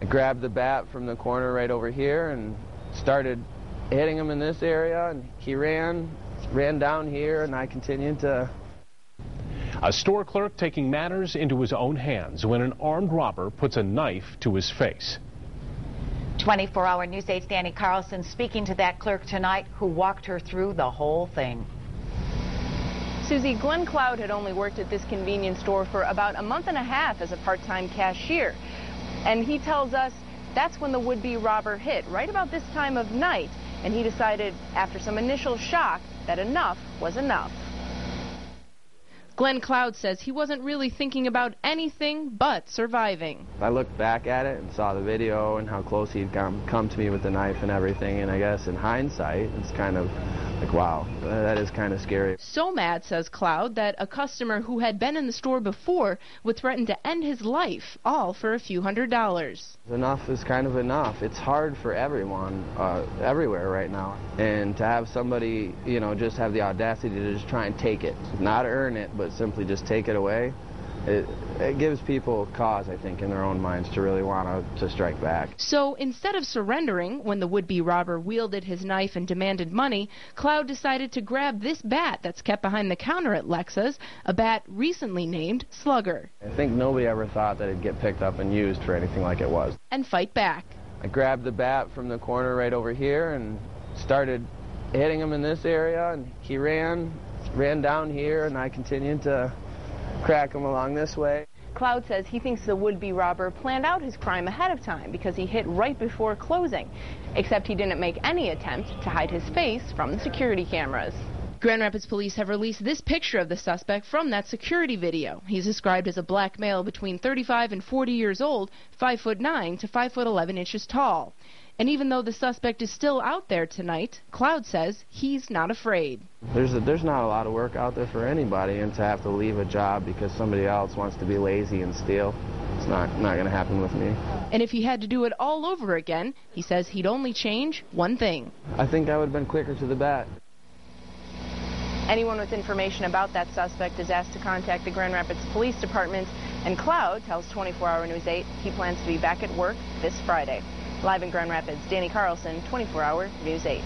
I grabbed the bat from the corner right over here and started hitting him in this area, and he ran down here, and I continued to. A store clerk taking matters into his own hands when an armed robber puts a knife to his face. 24-hour News 8's Danny Carlson speaking to that clerk tonight who walked her through the whole thing. Susie, Glenn Cloud had only worked at this convenience store for about a month and a half as a part-time cashier. And he tells us that's when the would-be robber hit, right about this time of night. And he decided, after some initial shock, that enough was enough. Glenn Cloud says he wasn't really thinking about anything but surviving. I looked back at it and saw the video and how close he'd come to me with the knife and everything, and I guess in hindsight, it's kind of like, wow, that is kind of scary. So mad, says Cloud, that a customer who had been in the store before would threaten to end his life, all for a few $100s. Enough is kind of enough. It's hard for everyone, everywhere right now. And to have somebody, you know, just have the audacity to just try and take it, not earn it, but simply just take it away, it gives people cause, I think, in their own minds to really want to strike back. So instead of surrendering when the would-be robber wielded his knife and demanded money, Cloud decided to grab this bat that's kept behind the counter at Lexa's, a bat recently named Slugger. I think nobody ever thought that it'd get picked up and used for anything like it was. And fight back. I grabbed the bat from the corner right over here and started hitting him in this area, and he ran down here, and I continued to crack him along this way. Cloud says he thinks the would-be robber planned out his crime ahead of time because he hit right before closing, except he didn't make any attempt to hide his face from the security cameras. Grand Rapids police have released this picture of the suspect from that security video. He's described as a black male between 35 and 40 years old, 5'9" to 5'11" inches tall. And even though the suspect is still out there tonight, Cloud says he's not afraid. There's not a lot of work out there for anybody, and to have to leave a job because somebody else wants to be lazy and steal, it's not going to happen with me. And if he had to do it all over again, he says he'd only change one thing. I think I would have been quicker to the bat. Anyone with information about that suspect is asked to contact the Grand Rapids Police Department, and Cloud tells 24-hour News 8 he plans to be back at work this Friday. Live in Grand Rapids, Danny Carlson, 24-hour News 8.